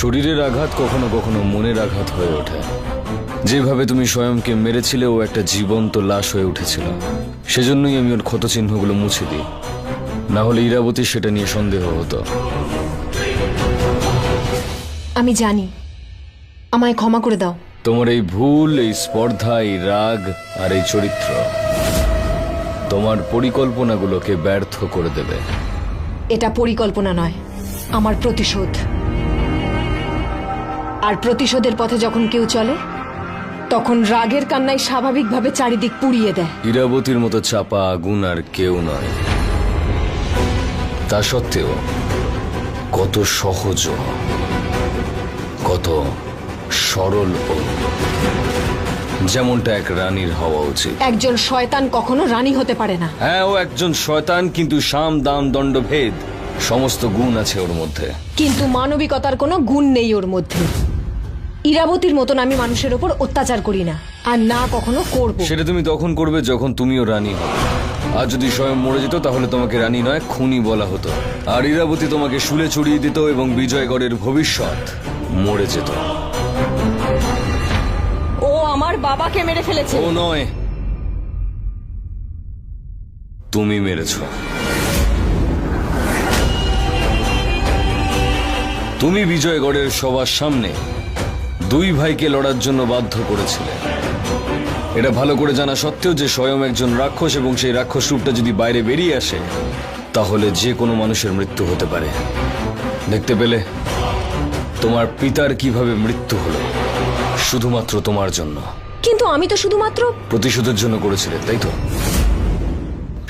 শরীরের আঘাত কখনো কখনো মনের আঘাত হয়ে ওঠে। যেভাবে তুমি স্বয়ংকে মেরেছিলে, ও একটা জীবন্ত লাশ হয়ে উঠেছিল। সেজন্যই আমি ওর ক্ষতচিহ্নগুলো মুছে দিই, না হলে ইরাবতী সেটা নিয়ে সন্দেহ হতো। আমি জানি, আমায় ক্ষমা করে দাও। তোমার এই ভুল, এই স্পর্ধা, এই রাগ আর এই চরিত্র তোমার পরিকল্পনাগুলোকে ব্যর্থ করে দেবে। এটা পরিকল্পনা নয়, আমার প্রতিশোধ। আর প্রতিশোধের পথে যখন কেউ চলে, তখন রাগের কান্নায় স্বাভাবিকভাবে চারিদিক পুড়িয়ে দেয়। ইরাবতীর মতো চাপা আগুন আর কেউ নয়। তা সত্ত্বেও কত সহজ, কত সরল ও, যেমনটা এক রানীর হওয়া উচিত। একজন শয়তান কখনো রানী হতে পারে না। হ্যাঁ, ও একজন শয়তান, কিন্তু সাম দাম দণ্ডভেদ সমস্ত গুণ আছে ওর মধ্যে। কিন্তু মানবিকতার কোনো গুণ নেই ওর মধ্যে। ইরাবতীর মতন আমি মানুষের ওপর অত্যাচার করি না, আর না কখনো করব। সেটা তুমি তখন করবে যখন তুমিও রানী হবে। আর যদি স্বয়ং মরে যেত, তাহলে তোমাকে রানী নয়, খুনি বলা হতো। আর ইরাবতী তোমাকে শুলে চড়িয়ে দিত এবং বিজয়গড়ের ভবিষ্যৎ মরে যেত। ও আমার বাবাকে মেরে ফেলেছে। ও নয়, তুমি মেরেছ। তুমি বিজয়গড়ের সবার সামনে দুই ভাইকে লড়ার জন্য বাধ্য করেছিলে। এটা ভালো করে জানা সত্ত্বেও যে স্বয়ং একজন রাক্ষস, এবং সেই রাক্ষস রূপটা যদি বাইরে বেরিয়ে আসে, তাহলে যে কোনো মানুষের মৃত্যু হতে পারে। দেখতে পেলে তোমার পিতার কিভাবে মৃত্যু হলো, শুধুমাত্র তোমার জন্য। কিন্তু আমি তো শুধুমাত্র প্রতিশোধের জন্য করেছিলে, তাই তো?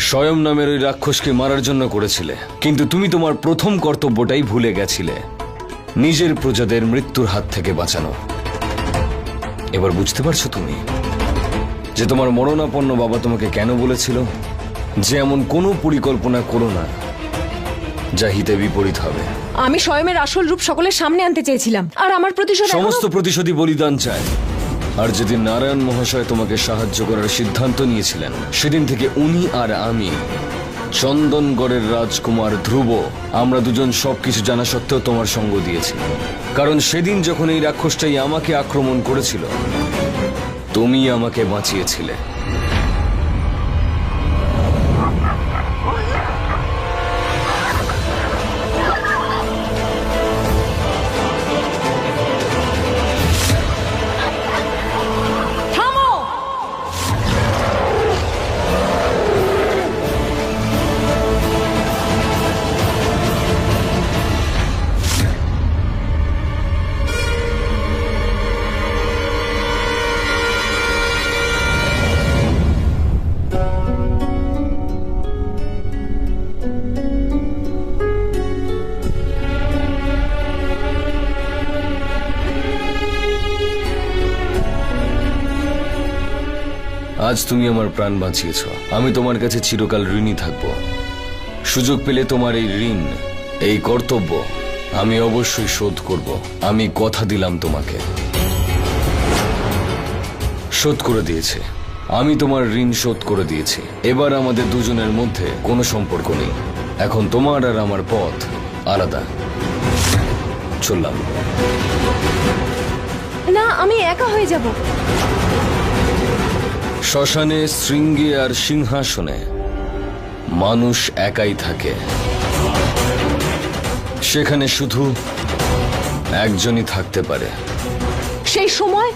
স্বয়ং নামের ওই রাক্ষসকে মারার জন্য করেছিলে, কিন্তু তুমি তোমার প্রথম কর্তব্যটাই ভুলে গেছিলে, নিজের প্রজাদের মৃত্যুর হাত থেকে বাঁচানো। এবার বুঝতে পারছো তুমি যে তোমার মরণাপন্ন বাবা তোমাকে কেন বলেছিল যে এমন কোনো পরিকল্পনা করো না যা হিতে বিপরীত হবে। আমি স্বয়মের আসল রূপ সকলের সামনে আনতে চেয়েছিলাম, আর আমার প্রতিশোধ সমস্ত প্রতিশোধী বলিদান চায়। আর যেদিন নারায়ণ মহাশয় তোমাকে সাহায্য করার সিদ্ধান্ত নিয়েছিলেন, সেদিন থেকে উনি আর আমি, চন্দনগড়ের রাজকুমার ধ্রুব, আমরা দুজন সবকিছু জানা সত্ত্বেও তোমার সঙ্গ দিয়েছি। কারণ সেদিন যখন এই রাক্ষসটাই আমাকে আক্রমণ করেছিল, তুমি আমাকে বাঁচিয়েছিলে। থামো! আজ তুমি আমার প্রাণ বাঁচিয়েছ। আমি তোমার কাছে চিরকাল ঋণী থাকব। সুযোগ পেলে তোমার এই ঋণ, এই কর্তব্য আমি অবশ্যই শোধ করব। আমি কথা দিলাম তোমাকে। শোধ করে দিয়েছি। আমি তোমার ঋণ শোধ করে দিয়েছি। এবার আমাদের দুজনের মধ্যে কোনো সম্পর্ক নেই। এখন তোমার আর আমার পথ আলাদা। চললাম। না, আমি একা হয়ে যাব। শ্মশানে, শৃঙ্গে আর সিংহাসনে মানুষ একাই থাকে। সেখানে শুধু একজনই থাকতে পারে। সেই সময়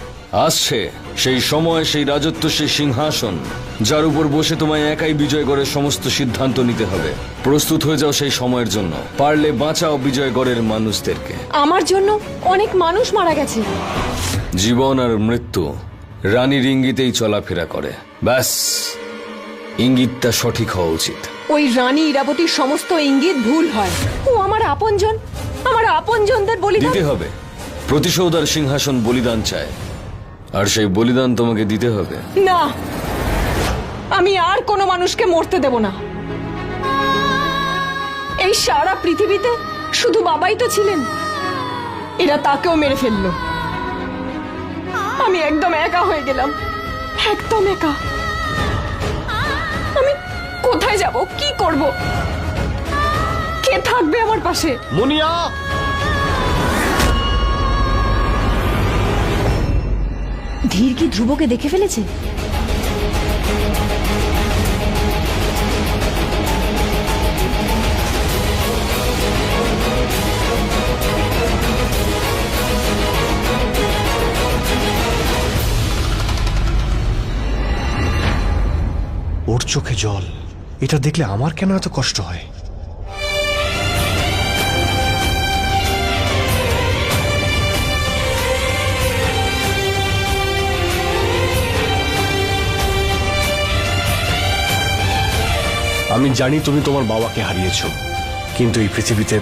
আসছে, সেই সময়, সেই রাজত্ব, সেই সিংহাসন, যার উপর বসে তোমায় একাই বিজয়গড়ের সমস্ত সিদ্ধান্ত নিতে হবে। প্রস্তুত হয়ে যাও সেই সময়ের জন্য। পারলে বাঁচাও বিজয়গড়ের মানুষদেরকে। আমার জন্য অনেক মানুষ মারা গেছে। জীবন আর মৃত্যু রানীর ইঙ্গিতেই চলাফেরা করে। ব্যাস, ইঙ্গিতটা সঠিক হওয়া উচিত। ওই রানী ইরাবতীর সমস্ত ইঙ্গিত ভুল হয়। ও আমার আপনজন, আমার আপনজনদের বলিদান দিতে হবে। প্রতিশোধ আর সিংহাসন বলিদান চায়, আর সেই বলিদান তোমাকে দিতে হবে। না, আমি আর কোনো মানুষকে মরতে দেব না। এই সারা পৃথিবীতে শুধু বাবাই তো ছিলেন, এরা তাকেও মেরে ফেললো। আমি একদম একা হয়ে গেলাম, একদম একা। আমি কোথায় যাব, কি করব, কে থাকবে আমার পাশে? মুনিয়া, ধীর কি ধ্রুবকে দেখে ফেলেছে? ওর চোখে জল, এটা দেখলে আমার কেন এত কষ্ট হয়? আমি জানি তুমি তোমার বাবাকে হারিয়েছ, কিন্তু এই পৃথিবীতে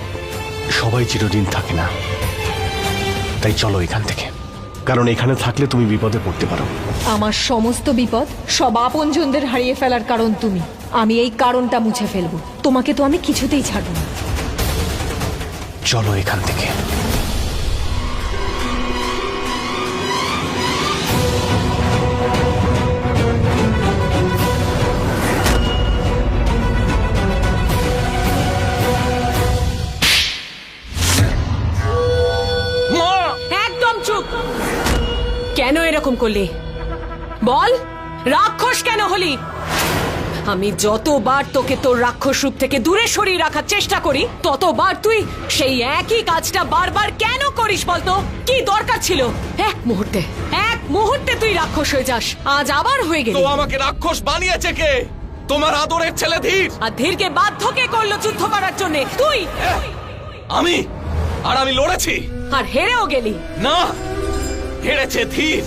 সবাই চিরদিন থাকে না। তাই চলো এখান থেকে, কারণ এখানে থাকলে তুমি বিপদে পড়তে পারো। আমার সমস্ত বিপদ সব আপনজনদের হারিয়ে ফেলার কারণ তুমি। আমি এই কারণটা মুছে ফেলবো। তোমাকে তো আমি কিছুতেই ছাড়বো না। চলো এখান থেকে। একদম চুপ! কেন এরকম করলি বল? রাক্ষস কেন হলি? আমি যতবার তোকে তোর রাক্ষস রূপ থেকে দূরে সরিয়ে রাখার চেষ্টা করি, ততবার তুই সেই একই কাজটা বারবার কেন করিস বলতো? কি দরকার ছিল এক মুহূর্তে তুই রাক্ষস হয়ে যাস? আজ আবার হয়ে গেল। তো আমাকে রাক্ষস বানিয়েছে কে? তোমার আদরের ছেলে ধীর। আর ধীরকে বাধ্য কে করলো যুদ্ধ করার জন্য? তুই। আমি লড়েছি আর হেরেও গেলি। না, হেরেছে ধীর।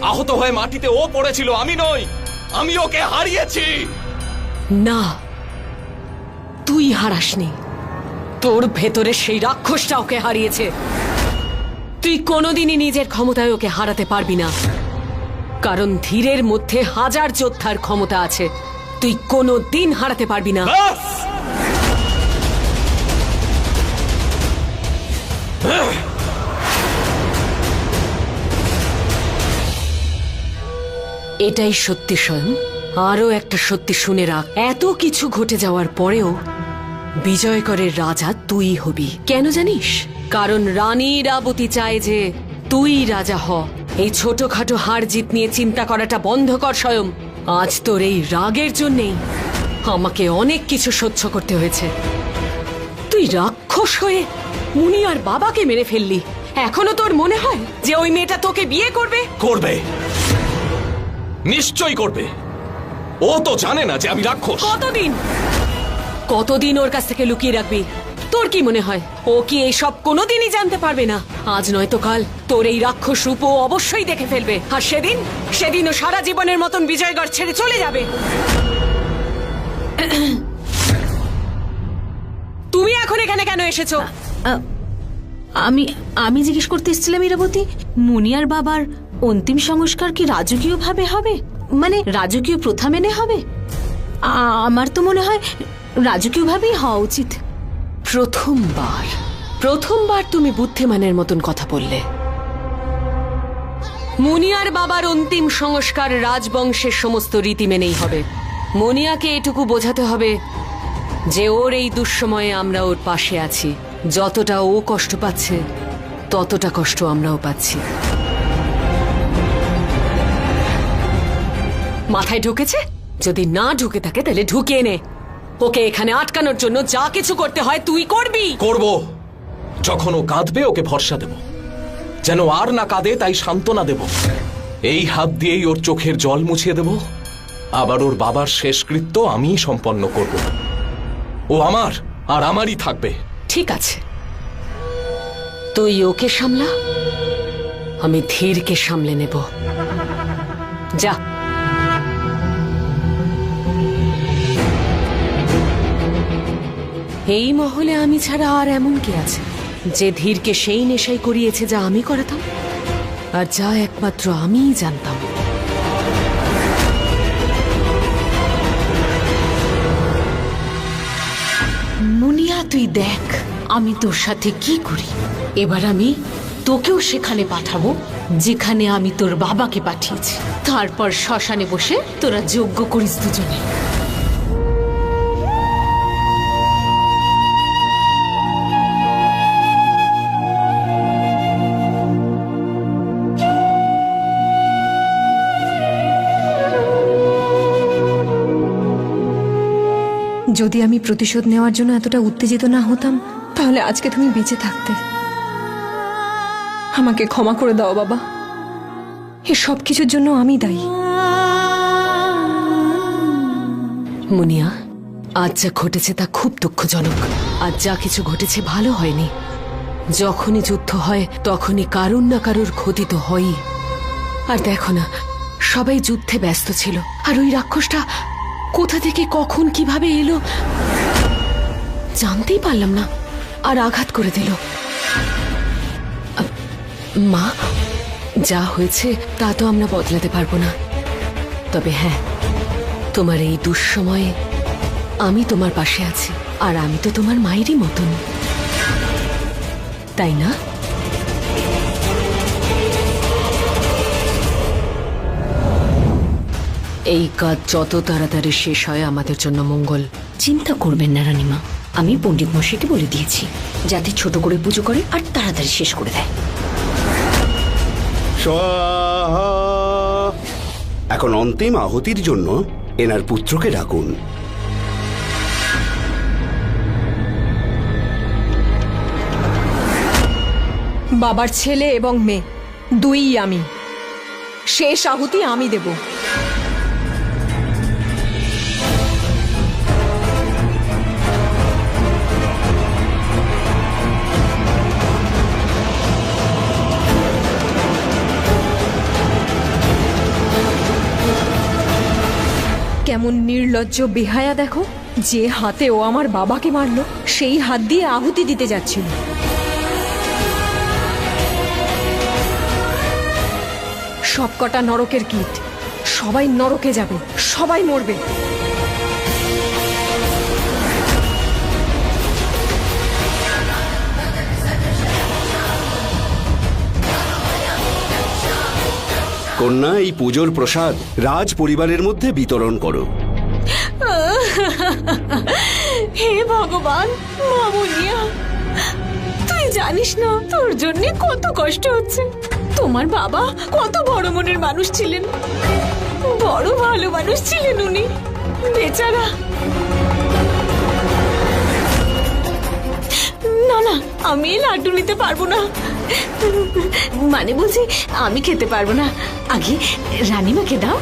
আহত হয়ে মাটিতে ও পড়েছিল, আমি নই। আমি ওকে হারিয়েছি। না, তুই হারাসনি। তোর ভেতরে সেই রাক্ষসটা ওকে হারিয়েছে। তুই কোনোদিনই নিজের ক্ষমতায় ওকে হারাতে পারবি না, কারণ ধীরের মধ্যে হাজার যোদ্ধার ক্ষমতা আছে। তুই কোনোদিন হারাতে পারবি না। ব্যাস! এটাই সত্যি স্বয়ং। আরো একটা সত্যি শুনে রাখ, এত কিছু ঘটে যাওয়ার পরেও বিজয়করের রাজা তুই হবি। কেন জানিস? কারণ রানী ইরাবতী চায় যে তুই রাজা হ। এই ছোটখাটো হার জিত নিয়ে চিন্তা করাটা বন্ধ কর স্বয়ং। আজ তোর এই রাগের জন্যেই আমাকে অনেক কিছু সহ্য করতে হয়েছে। তুই রাক্ষস হয়ে মুনি আর বাবাকে মেরে ফেললি। এখনো তোর মনে হয় যে ওই মেয়েটা তোকে বিয়ে করবে? করবে, নিশ্চয়ই করবে। ও তো জানে না যে আমি রাক্ষস। কতদিন ওর কাছ থেকে লুকিয়ে রাখবি? তোর কি মনে হয় ও কি এইসব কোনোদিনই জানতে পারবে না? আজ নয়তো কাল তোর এই রাক্ষস রূপ ও অবশ্যই দেখে ফেলবে। আর সেদিন ও সারা জীবনের মতন বিজয়গড় ছেড়ে চলে যাবে। তুমি এখন এখানে কেন এসেছো? আমি জিজ্ঞেস করতে এসেছিলাম ইরাবতী, মুনিয়ার বাবার অন্তিম সংস্কার কি রাজকীয় ভাবে হবে? মানে রাজকীয় প্রথা মেনে হবে? আমার তো মনে হয় রাজকীয় ভাবেই হওয়া উচিত। প্রথমবার তুমি বুদ্ধিমানের মতন কথা বললে। মুনিয়ার বাবার অন্তিম সংস্কার রাজবংশের সমস্ত রীতি মেনেই হবে। মুনিয়াকে এটুকু বোঝাতে হবে যে ওর এই দুঃসময়ে আমরা ওর পাশে আছি। যতটা ও কষ্ট পাচ্ছে ততটা কষ্ট আমরাও পাচ্ছি। মাথায় ঢুকেছে? যদি না ঢুকে থাকে তাহলে ঢুকিয়ে নে। ওকে এখানে আটকানোর জন্য যা কিছু করতে হয় তুই করবি। করব। যখন ও কাঁদবে ওকে ভরসা দেব, যেন আর না কাঁদে তাই সান্ত্বনা দেব। এই হাত দিয়েই ওর চোখের জল মুছিয়ে দেব। আবার ওর বাবার শেষকৃত্য আমিই সম্পন্ন করব। ও আমার আর আমারই থাকবে। ঠিক আছে, তুই ওকে সামলা, আমি ধীরকে সামলে নেব। যা। এই মহলে আমি ছাড়া আর এমন কে আছে যে ধীরকে সেই নেশাই করিয়েছে যা আমি করাতাম, আর যা একমাত্র আমিই জানতাম। মুনিয়া, তুই দেখ আমি তোর সাথে কি করি। এবার আমি তোকেও সেখানে পাঠাবো যেখানে আমি তোর বাবাকে পাঠিয়েছি। তারপর শ্মশানে বসে তোরা যজ্ঞ করিস দুজনে। যদি আমি প্রতিশোধ নেওয়ার জন্য এতটা উত্তেজিত না হতাম তাহলে আজকে তুমি বেঁচে থাকতে। আমাকে ক্ষমা করে দাও বাবা, এ সব কিছুর জন্য আমি দায়ী। মুনিয়া, আজ যা ঘটেছে তা খুব দুঃখজনক। আজ যা কিছু ঘটেছে ভালো হয়নি। যখনই যুদ্ধ হয় তখনই কারুর না কারুর ক্ষতি তো হয়ই। আর দেখো না, সবাই যুদ্ধে ব্যস্ত ছিল, আর ওই রাক্ষসটা কোথা থেকে কখন কিভাবে এলো জানতেই পারলাম না, আর আঘাত করে দিল। মা, যা হয়েছে তা তো আমরা বদলাতে পারবো না, তবে হ্যাঁ, তোমার এই দুঃসময়ে আমি তোমার পাশে আছি, আর আমি তো তোমার মায়েরই মতন, তাই না? এই কাজ যত তাড়াতাড়ি শেষ হয় আমাদের জন্য মঙ্গল। চিন্তা করবেন না রানীমা, আমি পণ্ডিত মশাইকে বলে দিয়েছি যাতে ছোট করে পুজো করে আর তাড়াতাড়ি শেষ করে দেয়। স্বাহা। এখন অন্তিম আহুতির জন্য এনার পুত্রকে ডাকুন। বাবার ছেলে এবং মেয়ে দুইই আমি। শেষ আহুতি আমি দেব। কেমন নির্লজ্জ বেহায়া দেখো, যে হাতে ও আমার বাবাকে মারলো সেই হাত দিয়ে আহুতি দিতে যাচ্ছিল। সবকটা নরকের কীট, সবাই নরকে যাবে, সবাই মরবে। কন্যা, এই পুজোর প্রসাদ রাজ পরিবারের মধ্যে বিতরণ করো। হে ভগবান, মামুনিয়া, তুই জানিস না তোর জন্য কত কষ্ট হচ্ছে। তোমার বাবা কত বড় মনের মানুষ ছিলেন, বড় ভালো মানুষ ছিলেন উনি, বেচারা। না না, আমি এই লাড্ডু নিতে পারবো না, মানে বলছি আমি খেতে পারবো না। আগে রানীমাকে দাও।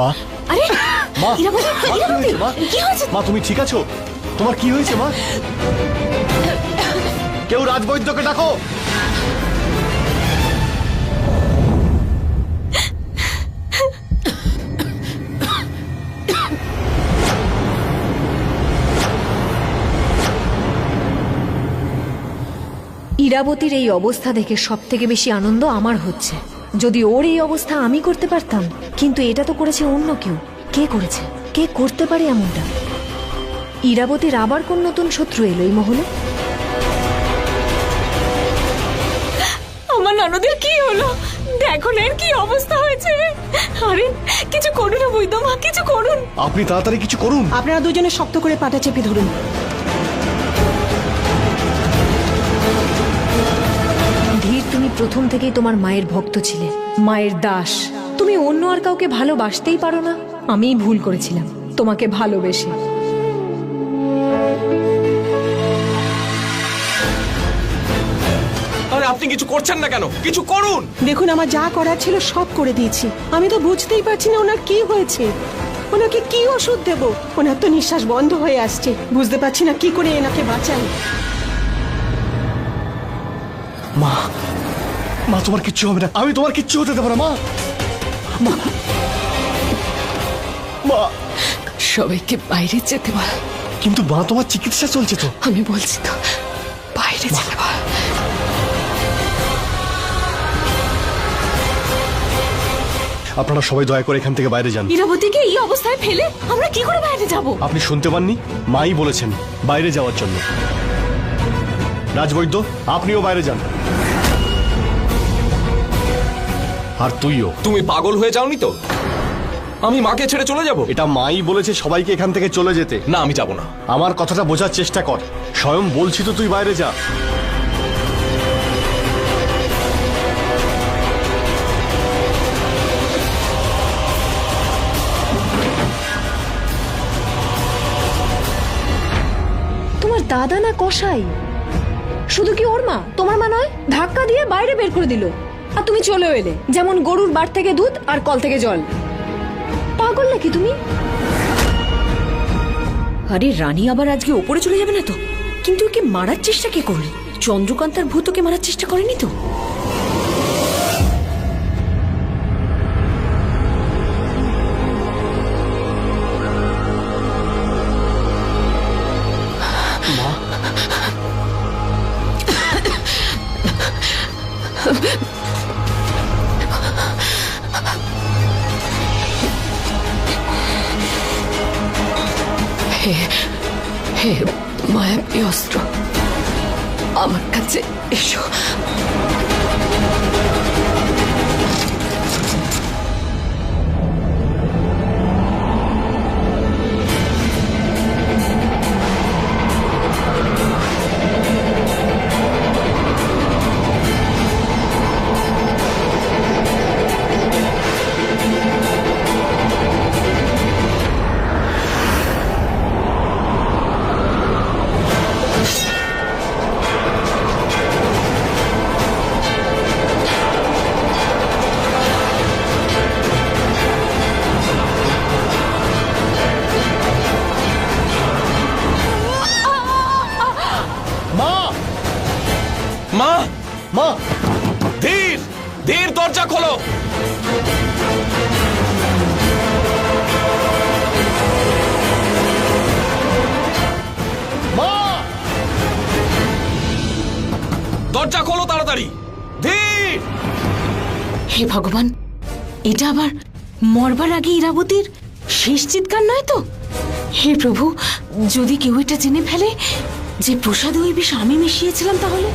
মা, আরে মা, ইরাবতী, মা, কি ইরাবতী, হয়েছে, মা? কি হয়েছে? মা, তুমি ঠিক আছো? তোমার কি হয়েছে মা? কেউ রাজবৈদ্যকে ডাকো। ইরাবতীর এই অবস্থা দেখে সব থেকে বেশি আনন্দ আমার হচ্ছে। যদি ওর এই অবস্থা আমি করতে পারতাম, কিন্তু এটা তো করেছে অন্য কেউ। কে করেছে? কে করতে পারে এমনটা? ইরাবতীর আবার কোন নতুন শত্রু এলো এই মহলে? আমার ননদের কি হলো? দেখো না এর কি অবস্থা হয়েছে। আরে কিছু করুন না বৈদ্যমা, কিছু করুন। আপনি তাড়াতাড়ি কিছু করুন। আপনারা দুজনে শক্ত করে পাটা চেপে ধরুন। ধীর, তুমি প্রথম থেকেই তোমার মায়ের ভক্ত ছিলে, মায়ের দাস। তুমি অন্য আর কাউকে ভালোবাসতেই পারো না। আমিই ভুল করেছিলাম তোমাকে ভালোবেসে। আরে আপনি কিছু করছেন না কেন? কিছু করুন। দেখুন, আমার যা করার ছিল সব করে দিয়েছি। আমি তো বুঝতেই পারছি না ওনার কি হয়েছে। ওনাকে কি ওষুধ দেব? ওনার তো নিঃশ্বাস বন্ধ হয়ে আসছে। বুঝতে পারছি না কি করে এনাকে বাঁচাই। মা, মা, তোমার কিচ্ছু হবে না। আমি তোমার কিচ্ছু হতে দেবো না মা। মা, মা। সবাইকে বাইরে যেতে বল। কিন্তু মা, তোমার চিকিৎসা চলছে তো। আমি বলছি তো, বাইরে যেতে বল। আপনারা সবাই দয়া করে এখান থেকে বাইরে যান। ইরাবতীকে এই অবস্থায় ফেলে আমরা কি করে বাইরে যাব? আপনি শুনতে পাননি? মাই বলেছেন বাইরে যাওয়ার জন্য। রাজবৈদ্য, আপনিও বাইরে যান। আর তুইও। তুমি পাগল হয়ে যাওনি তো? আমি মাকে ছেড়ে চলে যাব? এটা মাই বলেছে সবাইকে এখান থেকে চলে যেতে। না, আমি যাব না। আমার কথাটা বোঝার চেষ্টা কর। স্বয়ং বলছি তো তুই বাইরে যা। তোমার দাদা না কসাই? শুধু কি ওর মা, তোমার মা নয়? ধাক্কা দিয়ে বাইরে বের করে দিল, আর তুমি চলেও এলে যেমন গরুর বাট থেকে দুধ আর কল থেকে জল। পাগল নাকি তুমি? আরে রানী আবার আজকে ওপরে চলে যাবে না তো? কিন্তু ওকে মারার চেষ্টা কে করলি? চন্দ্রকান্তার ভূত ওকে মারার চেষ্টা করেনি তো? হে মায়াবী অস্ত্র, আমার কাছে এসো। মা, মা, ধীর ধীর, দরজা খোলো। মা, দরজা খোলো তাড়াতাড়ি, ধীর। হে ভগবান, এটা আবার মরবার আগে ইরাবতীর শেষ চিৎকার নয় তো? হে প্রভু, যদি কেউ এটা জেনে ফেলে যে প্রসাদে ওই বিষ আমি মিশিয়েছিলাম, তাহলে?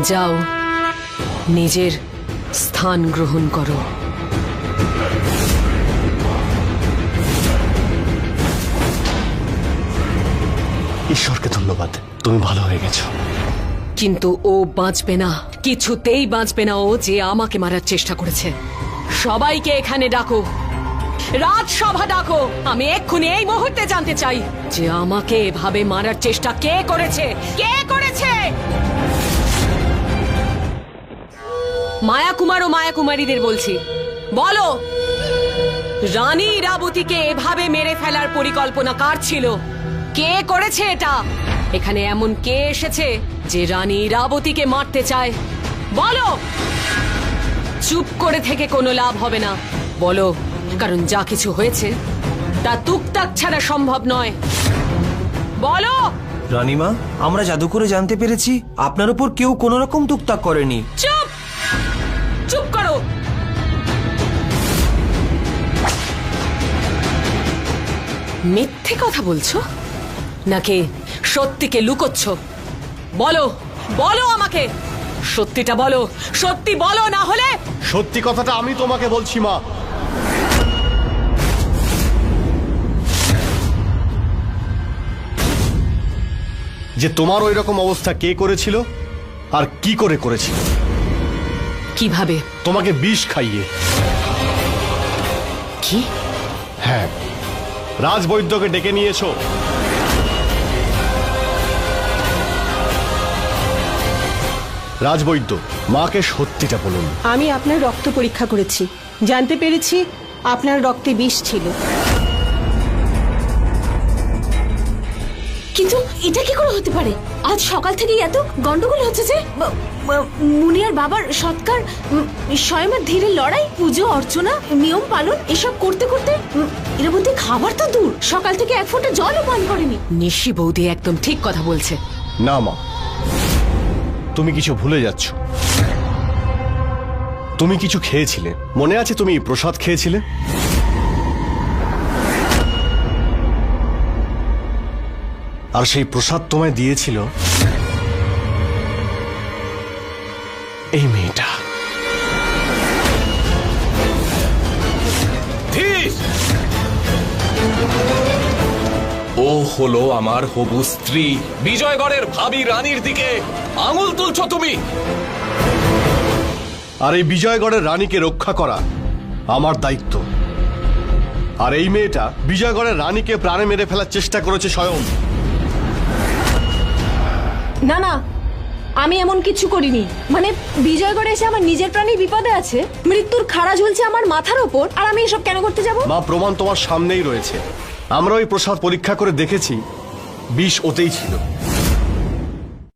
যাও, নিজের স্থান গ্রহণ করো। ঈশ্বরকে ধন্যবাদ, তুমি ভালো হয়ে গেছো। কিন্তু ও বাঁচবে না, কিছুতেই বাঁচবে না ও, যে আমাকে মারার চেষ্টা করেছে। সবাইকে এখানে ডাকো, রাজসভা ডাকো। আমি এক্ষুনি এই মুহূর্তে জানতে চাই যে আমাকে এভাবে মারার চেষ্টা কে করেছে, কে করেছে? মায়াকুমার ও মায়াকুমারীদের বলছি, বলো, রানী ইরাবতীকে এভাবে মেরে ফেলার পরিকল্পনা কার ছিল? কে করেছে এটা? এখানে এমন কে এসেছে যে রানী ইরাবতীকে মারতে চায়? বলো। চুপ করে থেকে কোনো লাভ হবে না, বলো, কারণ যা কিছু হয়েছে তা তুকতাক ছাড়া সম্ভব নয়। বলো। রানীমা, আমরা জাদু করে জানতে পেরেছি আপনার উপর কেউ কোনো রকম টুকটাক করেনি। চুপ, চুপ করো। মিথ্যে কথা বলছো নাকি সত্যিকে লুকোচ্ছ? বলো, বলো আমাকে, সত্যিটা বলো, সত্যি বলো, না হলে। সত্যি কথাটা আমি তোমাকে বলছি মা। যে তোমার ওই রকম অবস্থা কে করেছিল আর কি করে করেছিল? কিভাবে? তোমাকে বিষ খাইয়ে। কি? হ্যাঁ, রাজবৈদ্যকে ডেকে নিয়েছো। রাজবৈদ্য, মাকে সত্যিটা বলুন। আমি আপনার রক্ত পরীক্ষা করেছি, জানতে পেরেছি আপনার রক্তে বিষ ছিল। কিন্তু এটা কি করে হতে পারে? আজ সকাল থেকেই এত গন্ডগোল হচ্ছে যে মুনিয়ার বাবার সৎকার, স্বয়মের ধীরে লড়াই, পুজো অর্চনা, নিয়ম পালন এসব করতে করতে এর মধ্যে খাবার তো দূর, সকাল থেকে এক ফোঁটা জলও পান করেনি। নিশি বৌদি একদম ঠিক কথা বলছে। না মা, তুমি কিছু ভুলে যাচ্ছ। তুমি কিছু খেয়েছিলে, মনে আছে? তুমি প্রসাদ খেয়েছিলে। আর সেই প্রসাদ তোমায় দিয়েছিল এই মেয়েটা। ধীর! ও হলো আমার হবু স্ত্রী, বিজয়গড়ের ভাবি রানীর দিকে আঙুল তুলছো তুমি। আর এই বিজয়গড়ের রানীকে রক্ষা করা আমার দায়িত্ব। আর এই মেয়েটা বিজয়গড়ের রানীকে প্রাণে মেরে ফেলার চেষ্টা করেছে স্বয়ং। না না, আমি এমন কিছু করিনি। মানে বিজয়গড়ে এসে আমার নিজের প্রাণী বিপদে আছে, মৃত্যুর খাড়া ঝুলছে আমার মাথার ওপর, আর আমি এসব কেন করতে যাব? মা, প্রমাণ তোমার সামনেই রয়েছে। আমরা ওই প্রসাদ পরীক্ষা করে দেখেছি, বিষ ওতেই ছিল।